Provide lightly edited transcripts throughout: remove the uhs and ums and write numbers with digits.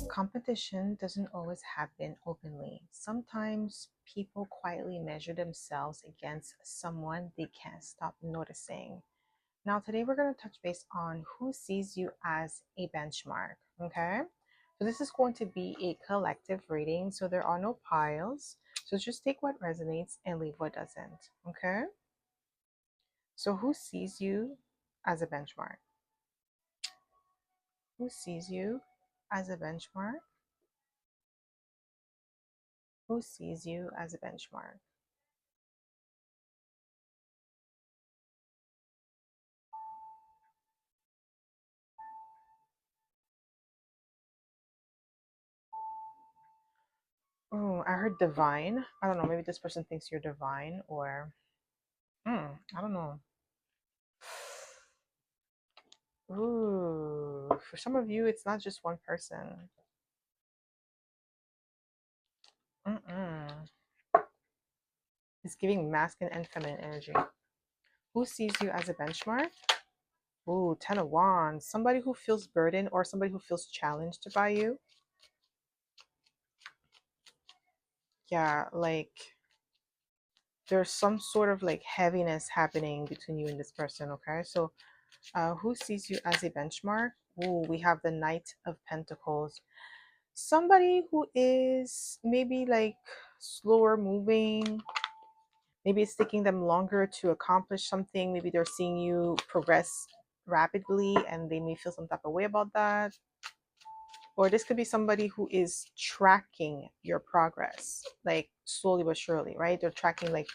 Competition doesn't always happen openly. Sometimes people quietly measure themselves against someone they can't stop noticing. Now, today we're going to touch base on who sees you as a benchmark. Okay. So, this is going to be a collective reading. So, there are no piles. So, just take what resonates and leave what doesn't. Okay. So, who sees you as a benchmark? Who sees you as a benchmark? Who sees you as a benchmark? Oh, I heard divine. I don't know. Maybe this person thinks you're divine, or I don't know. Ooh, for some of you, it's not just one person. Mm-mm. It's giving masculine and feminine energy. Who sees you as a benchmark? Ooh, Ten of Wands. Somebody who feels burdened or somebody who feels challenged by you. Yeah, like there's some sort of like heaviness happening between you and this person, okay? So, who sees you as a benchmark? Ooh, we have the Knight of Pentacles. Somebody who is maybe like slower moving. Maybe it's taking them longer to accomplish something. Maybe they're seeing you progress rapidly and they may feel some type of way about that. Or this could be somebody who is tracking your progress, like slowly but surely, right? They're tracking like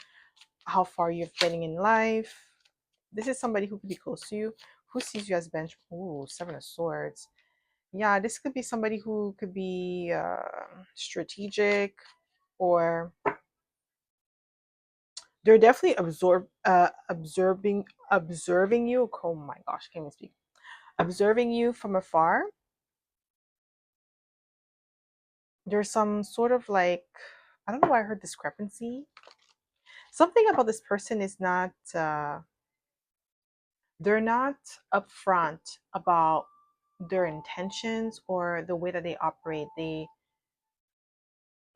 how far you're getting in life. This is somebody who could be close to you, who sees you as bench. Ooh, Seven of Swords. Yeah, this could be somebody who could be strategic, or they're definitely observing you. Oh my gosh, can't even speak. Observing you from afar. There's some sort of like, I don't know why I heard discrepancy. Something about this person is not they're not upfront about their intentions or the way that they operate.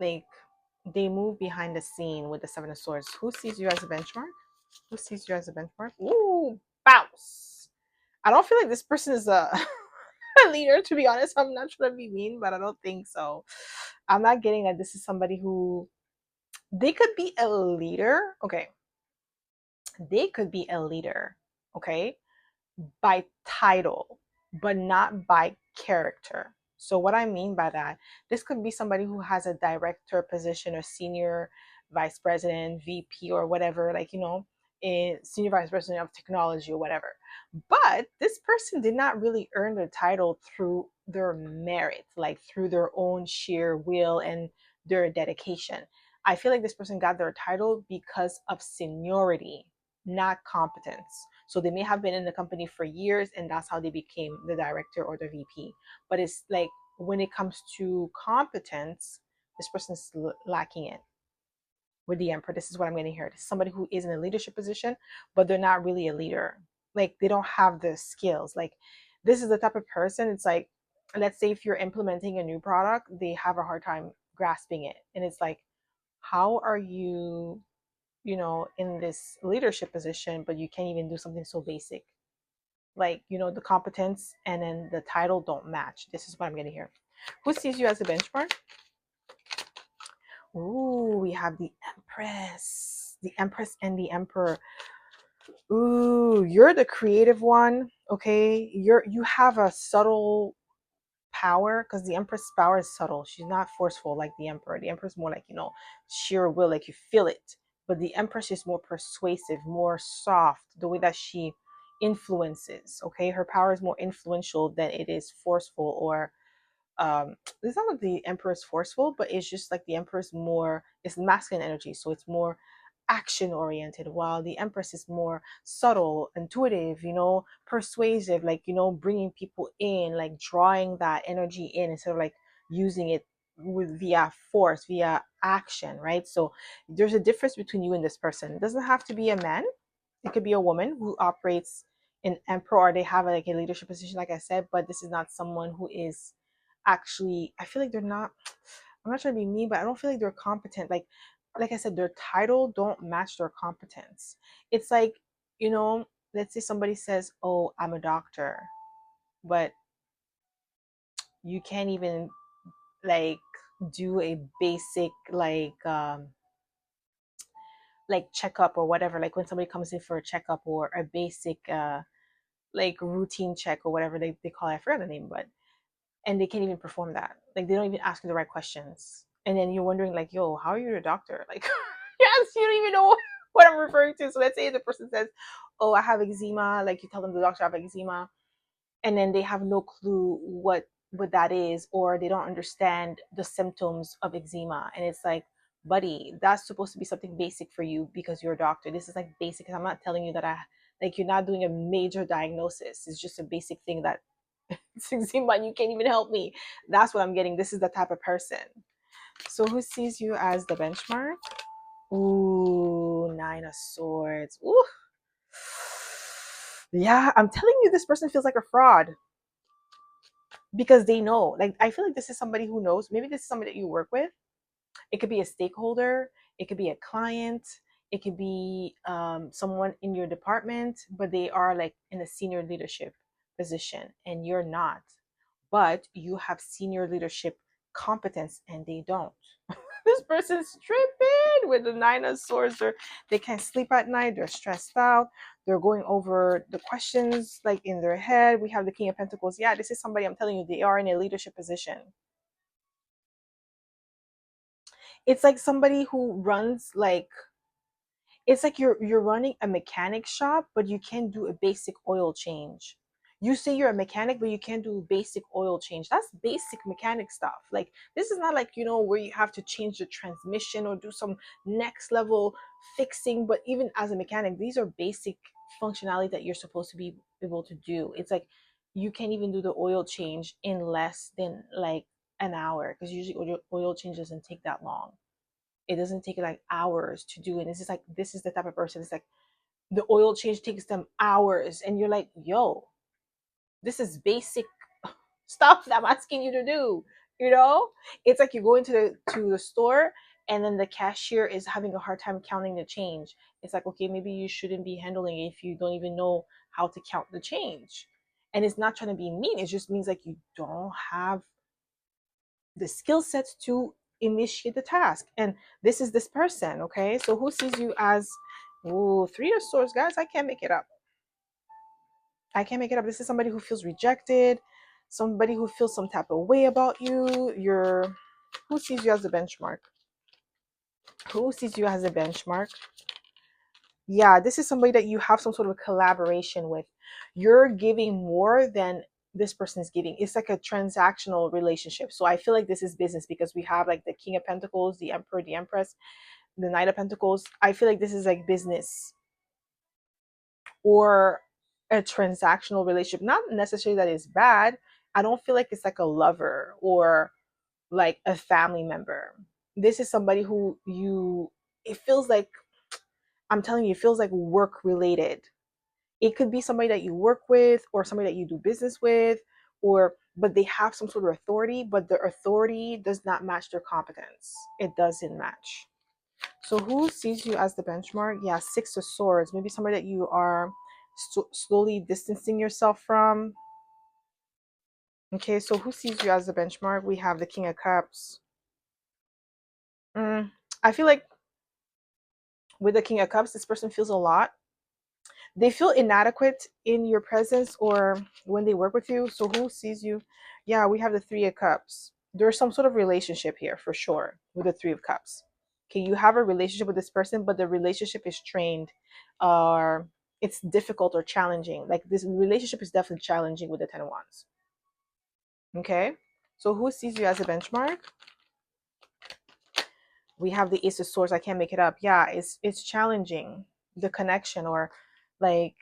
Like they move behind the scene with the Seven of Swords. Who sees you as a benchmark? Who sees you as a benchmark? Ooh, bounce. I don't feel like this person is a, a leader, to be honest. I'm not trying to be mean, but I don't think so. I'm not getting that this is somebody who, they could be a leader. Okay. They could be a leader. Okay. By title, but not by character. So, what I mean by that, this could be somebody who has a director position or senior vice president, VP, or whatever, like, a senior vice president of technology or whatever. But this person did not really earn the title through their merit, like through their own sheer will and their dedication. I feel like this person got their title because of seniority, not competence. So they may have been in the company for years and that's how they became the director or the VP. But it's like when it comes to competence, this person's lacking it with the emperor. This is what I'm getting here. This is somebody who is in a leadership position, but they're not really a leader. Like they don't have the skills. Like this is the type of person, it's like, let's say if you're implementing a new product, they have a hard time grasping it. And it's like, how are you in this leadership position, but you can't even do something so basic. Like, the competence and then the title don't match. This is what I'm getting here. Who sees you as a benchmark? Ooh, we have the Empress. The Empress and the Emperor. Ooh, you're the creative one, okay? You have a subtle power because the Empress power is subtle. She's not forceful like the Emperor. The Emperor is more like, sheer will, like you feel it. But the Empress is more persuasive, more soft, the way that she influences. Okay, her power is more influential than it is forceful, or it's not that the Emperor is forceful, but it's just like the Emperor is more, it's masculine energy, so it's more action oriented, while the Empress is more subtle, intuitive, persuasive, like, bringing people in, like drawing that energy in instead of like using it with via force, via action, right? So there's a difference between you and this person. It doesn't have to be a man. It could be a woman who operates in emperor, or they have like a leadership position, like I said, but this is not someone who is actually, I feel like they're not, I'm not trying to be mean, but I don't feel like they're competent. Like I said, their title don't match their competence. It's like, you know, let's say somebody says, "Oh, I'm a doctor," but you can't even like do a basic like checkup or whatever, like when somebody comes in for a checkup or a basic like routine check or whatever they call it. I forgot the name, but and they can't even perform that. Like they don't even ask you the right questions. And then you're wondering like, yo, how are you a doctor? Like yes, you don't even know what I'm referring to. So let's say the person says, "Oh, I have eczema," like you tell them the doctor I have eczema, and then they have no clue what that is, or they don't understand the symptoms of eczema, and it's like, buddy, that's supposed to be something basic for you because you're a doctor. This is like basic. I'm not telling you that I like you're not doing a major diagnosis. It's just a basic thing that it's eczema and you can't even help me. That's what I'm getting. This is the type of person. So who sees you as the benchmark? Ooh, Nine of Swords. Ooh. Yeah, I'm telling you, this person feels like a fraud because they know. Like, I feel like this is somebody who knows. Maybe this is somebody that you work with. It could be a stakeholder, it could be a client, it could be someone in your department, but they are like in a senior leadership position and you're not. But you have senior leadership competence and they don't. This person's tripping with the Nine of Swords. They can't sleep at night. They're stressed out. They're going over the questions like in their head. We have the King of Pentacles. Yeah, this is somebody, I'm telling you, they are in a leadership position. It's like somebody who runs like, it's like you're running a mechanic shop, but you can't do a basic oil change. You say you're a mechanic, but you can't do basic oil change. That's basic mechanic stuff. Like this is not like, you know, where you have to change the transmission or do some next level fixing. But even as a mechanic, these are basic functionality that you're supposed to be able to do. It's like you can't even do the oil change in less than like an hour, because usually oil change doesn't take that long. It doesn't take like hours to do it. It's just like, this is the type of person. It's like the oil change takes them hours, and you're like, yo, this is basic stuff that I'm asking you to do. You know, it's like you go into the store, and then the cashier is having a hard time counting the change. It's like, okay, maybe you shouldn't be handling it if you don't even know how to count the change. And it's not trying to be mean. It just means like you don't have the skill sets to initiate the task. And this is this person, okay? So who sees you as, ooh, Three of Swords, guys? I can't make it up. I can't make it up. This is somebody who feels rejected, somebody who feels some type of way about you. Who sees you as a benchmark? Who sees you as a benchmark? Yeah, this is somebody that you have some sort of collaboration with. You're giving more than this person is giving. It's like a transactional relationship. So I feel like this is business because we have like the King of Pentacles, the Emperor, the Empress, the Knight of Pentacles. I feel like this is like business or a transactional relationship. Not necessarily that it's bad. I don't feel like it's like a lover or like a family member. This is somebody who it feels like, I'm telling you, it feels like work related. It could be somebody that you work with or somebody that you do business with, or but they have some sort of authority, but the authority does not match their competence. It doesn't match. So who sees you as the benchmark? Yeah, Six of Swords. Maybe somebody that you are slowly distancing yourself from. Okay, so who sees you as the benchmark? We have the King of Cups. I feel like with the King of Cups, this person feels a lot. They feel inadequate in your presence or when they work with you. So who sees you? Yeah, we have the Three of Cups. There's some sort of relationship here for sure with the Three of Cups. Okay, you have a relationship with this person, but the relationship is strained, or it's difficult or challenging. Like this relationship is definitely challenging with the Ten of Wands. Okay, so who sees you as a benchmark? We have the Ace of Swords. I can't make it up. Yeah, it's challenging, the connection, or like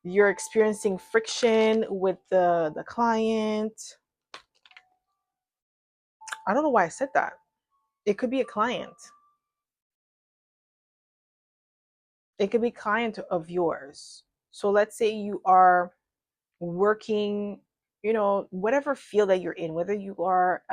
you're experiencing friction with the client. I don't know why I said that. It could be a client. It could be a client of yours. So let's say you are working, whatever field that you're in, whether you are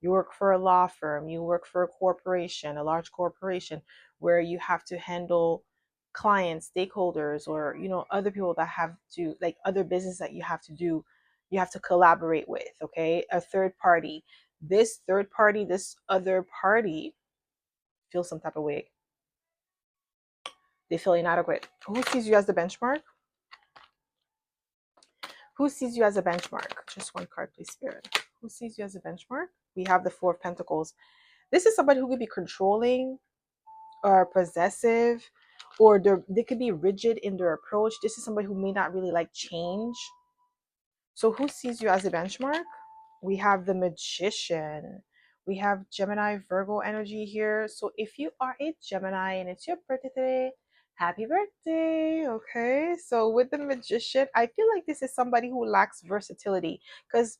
you work for a law firm, you work for a corporation, a large corporation, where you have to handle clients, stakeholders, or other people that have to, like, other business that you have to do, you have to collaborate with, okay, a third party. This third party, this other party feels some type of way. They feel inadequate. Who sees you as the benchmark? Who sees you as a benchmark? Just one card, please, Spirit. Who sees you as a benchmark? We have the Four of Pentacles. This is somebody who could be controlling or possessive, or they could be rigid in their approach. This is somebody who may not really like change. So who sees you as a benchmark? We have the Magician. We have Gemini, Virgo energy here. So if you are a Gemini and it's your birthday today, happy birthday. Okay. So with the Magician, I feel like this is somebody who lacks versatility because,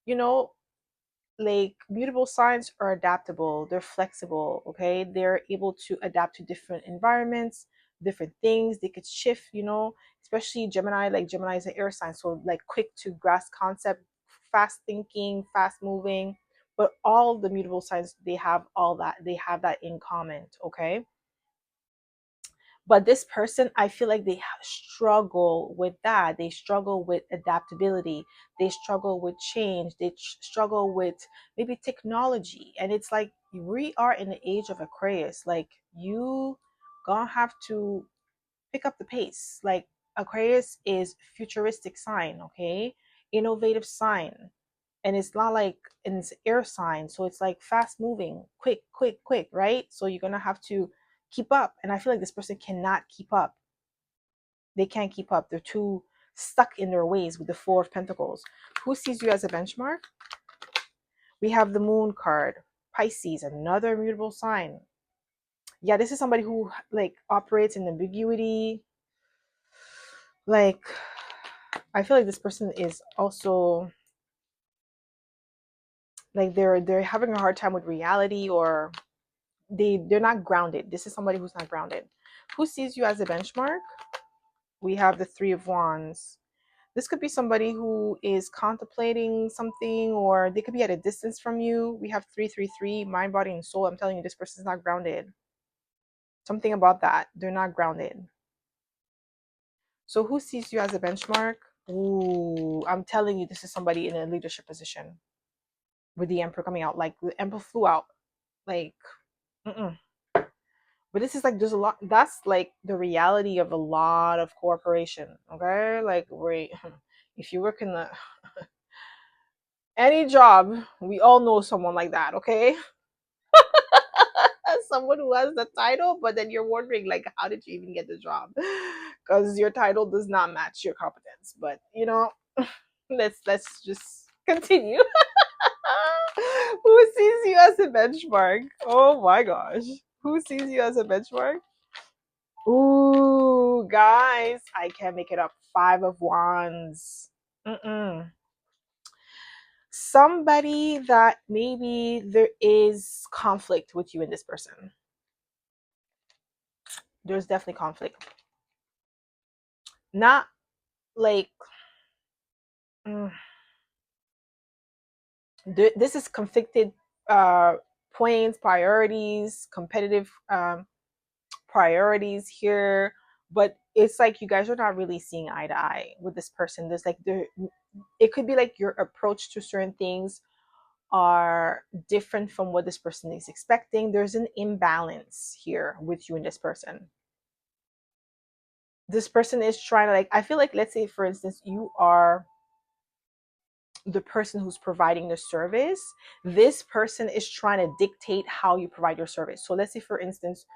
you know, like, mutable signs are adaptable, they're flexible, okay, they're able to adapt to different environments, different things, they could shift, especially Gemini. Like, Gemini is an air sign, so like quick to grasp concept, fast thinking, fast moving. But all the mutable signs, they have all that, they have that in common, okay. But this person, I feel like they struggle with that. They struggle with adaptability. They struggle with change. They struggle with maybe technology. And it's like, we are in the age of Aquarius. Like, you gonna have to pick up the pace. Like, Aquarius is futuristic sign, okay? Innovative sign. And it's not like, and it's air sign, so it's like fast moving, quick, quick, quick, right? So you're gonna have to keep up. And I feel like this person cannot keep up. They can't keep up. They're too stuck in their ways with the Four of Pentacles. Who sees you as a benchmark? We have the Moon card. Pisces, another immutable sign. Yeah, this is somebody who like operates in ambiguity. Like, I feel like this person is also like, they're having a hard time with reality, or they're not grounded. This is somebody who's not grounded. Who sees you as a benchmark? We have the Three of Wands. This could be somebody who is contemplating something, or they could be at a distance from you. We have 333, mind, body, and soul. I'm telling you, this person's not grounded. Something about that. They're not grounded. So who sees you as a benchmark? Ooh, I'm telling you, this is somebody in a leadership position with the Emperor coming out. Like, the Emperor flew out. Like, mm-mm. But this is like, there's a lot, that's like the reality of a lot of corporation, okay? Like, wait, if you work in the any job, we all know someone like that, okay? Someone who has the title, but then you're wondering, like, how did you even get the job? Because your title does not match your competence. But let's just continue. Who sees you as a benchmark? Oh my gosh. Who sees you as a benchmark? Ooh, guys, I can't make it up. Five of Wands. Mm-mm. Somebody that maybe there is conflict with you and this person. There's definitely conflict. Not like, mm, this is conflicted points, priorities, competitive priorities here. But it's like, you guys are not really seeing eye to eye with this person. There's like, it could be like your approach to certain things are different from what this person is expecting. There's an imbalance here with you and this person. This person is trying to, like, I feel like, let's say for instance, you are the person who's providing the service. This person is trying to dictate how you provide your service. So let's say for instance,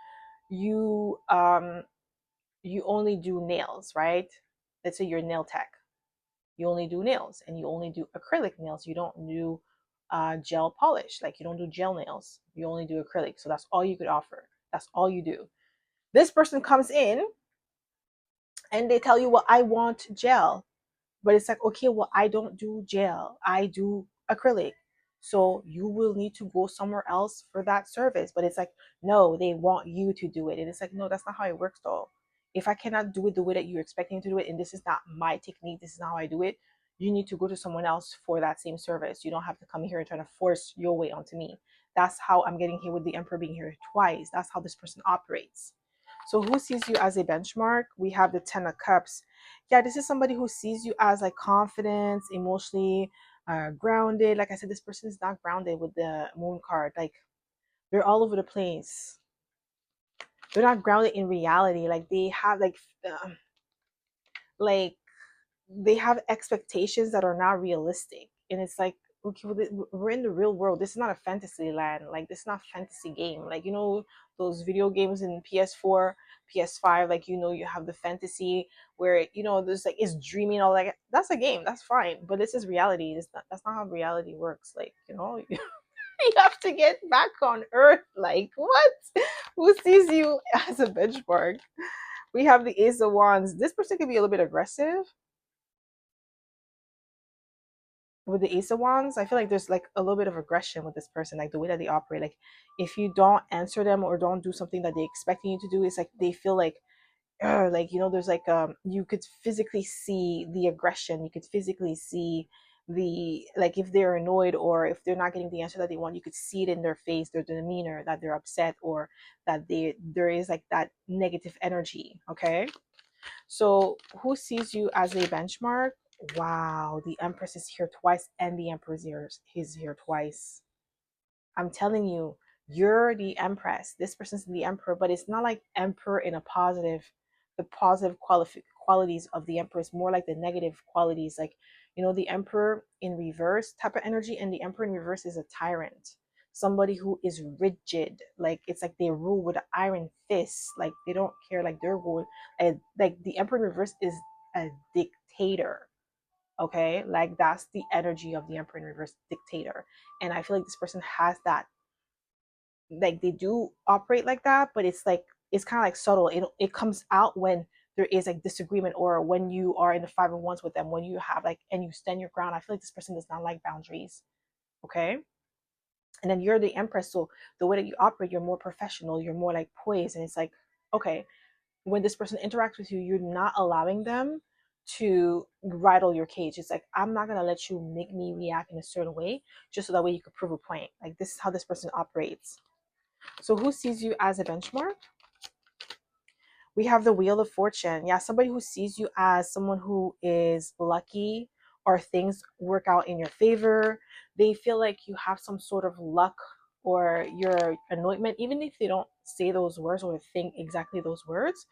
you you only do nails, right? Let's say you're a nail tech. You only do nails, and you only do acrylic nails. You don't do gel polish. Like, you don't do gel nails. You only do acrylic. So that's all you could offer. That's all you do. This person comes in and they tell you, well, I want gel. But it's like, okay, well, I don't do gel. I do acrylic. So you will need to go somewhere else for that service. But it's like, no, they want you to do it. And it's like, no, that's not how it works though. If I cannot do it the way that you're expecting to do it, and this is not my technique, this is not how I do it, you need to go to someone else for that same service. You don't have to come here and try to force your way onto me. That's how I'm getting here with the emperor being here twice. That's how this person operates. So who sees you as a benchmark? We have the 10 of cups. Yeah, this is somebody who sees you as like confidence, emotionally grounded. Like I said, this person is not grounded with the moon card. Like they're all over the place. They're not grounded in reality. Like they have like they have expectations that are not realistic, and it's like, okay, we're in the real world. This is not a fantasy land. Like this is not a fantasy game. Like, you know, those video games in PS4, PS5, like, you know, you have the fantasy where, you know, there's like it's dreaming, all like that's a game, that's fine, but this is reality. That's not how reality works. Like, you know, you have to get back on earth. Like what? Who sees you as a benchmark? We have the Ace of Wands. This person could be a little bit aggressive with the Ace of Wands. I feel like there's like a little bit of aggression with this person, like the way that they operate. Like if you don't answer them or don't do something that they're expecting you to do, it's like they feel like, you know, there's like you could physically see the aggression. You could physically see the, like, if they're annoyed or if they're not getting the answer that they want, you could see it in their face, their demeanor, that they're upset, or that there is like that negative energy. Okay, so who sees you as a benchmark? Wow, the Empress is here twice and the Emperor is here twice. I'm telling you, you're the Empress. This person's the Emperor, but it's not like Emperor in a positive, the positive qualities of the Emperor is more like the negative qualities. Like, you know, the Emperor in reverse type of energy, and the Emperor in reverse is a tyrant. Somebody who is rigid. Like, it's like they rule with an iron fist. Like, they don't care. Like, they're going, like, the Emperor in reverse is a dictator. Okay, like that's the energy of the Emperor in reverse, dictator. And I feel like this person has that, like they do operate like that, but it's like it's kind of like subtle. It comes out when there is like disagreement, or when you are in the 5 and 1s with them, when you have like and you stand your ground. I feel like this person does not like boundaries. Okay, and then you're the Empress, so the way that you operate, you're more professional, you're more like poised, and it's like, okay, when this person interacts with you, you're not allowing them to rattle your cage. It's like, I'm not gonna let you make me react in a certain way just so that way you could prove a point. Like this is how this person operates. So who sees you as a benchmark? We have the Wheel of Fortune. Yeah, somebody who sees you as someone who is lucky, or things work out in your favor. They feel like you have some sort of luck or your anointment, even if they don't say those words or think exactly those words.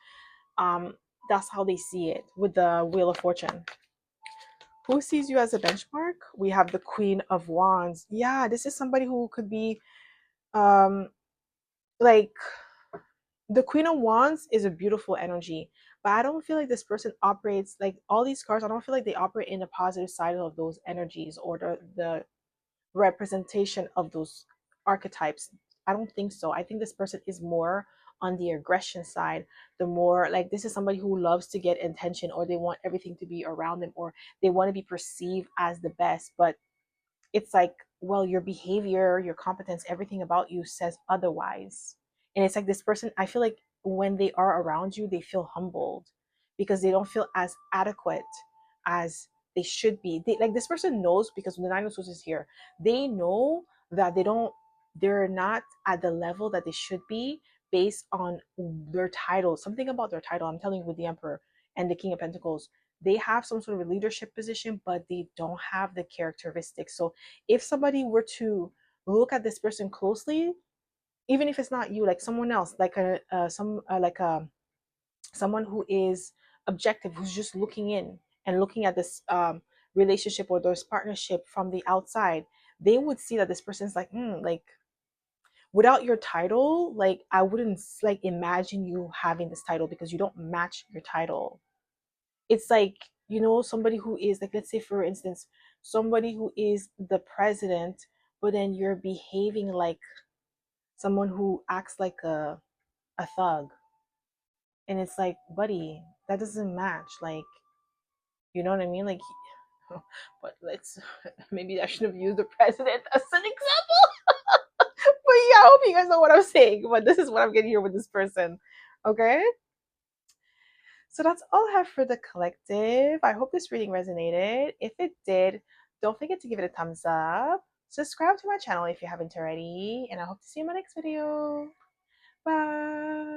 Um, that's how they see it with the Wheel of Fortune. Who sees you as a benchmark? We have the Queen of Wands. Yeah, this is somebody who could be um like, the Queen of Wands is a beautiful energy, but I don't feel like this person operates like all these cards. I don't feel like they operate in the positive side of those energies, or the representation of those archetypes. I don't think so. I think this person is more on the aggression side. The more like, this is somebody who loves to get attention, or they want everything to be around them, or they want to be perceived as the best. But it's like, well, your behavior, your competence, everything about you says otherwise. And it's like, this person, I feel like when they are around you, they feel humbled because they don't feel as adequate as they should be. They, like, this person knows, because when the Nine of Swords is here, they know that they're not at the level that they should be based on their title. Something about their title, I'm telling you, with the Emperor and the King of Pentacles, they have some sort of leadership position, but they don't have the characteristics. So if somebody were to look at this person closely, even if it's not you, like someone else, like someone who is objective, who's just looking in and looking at this relationship or this partnership from the outside, they would see that this person's like, like, without your title, like I wouldn't like imagine you having this title, because you don't match your title. It's like, you know, somebody who is like, let's say for instance, somebody who is the president, but then you're behaving like someone who acts like a thug. And it's like, buddy, that doesn't match. Like, you know what I mean? Like, But let's maybe I should have used the president as an example. But yeah, I hope you guys know what I'm saying. But this is what I'm getting here with this person. Okay. So that's all I have for the collective. I hope this reading resonated. If it did, don't forget to give it a thumbs up. Subscribe to my channel if you haven't already. And I hope to see you in my next video. Bye.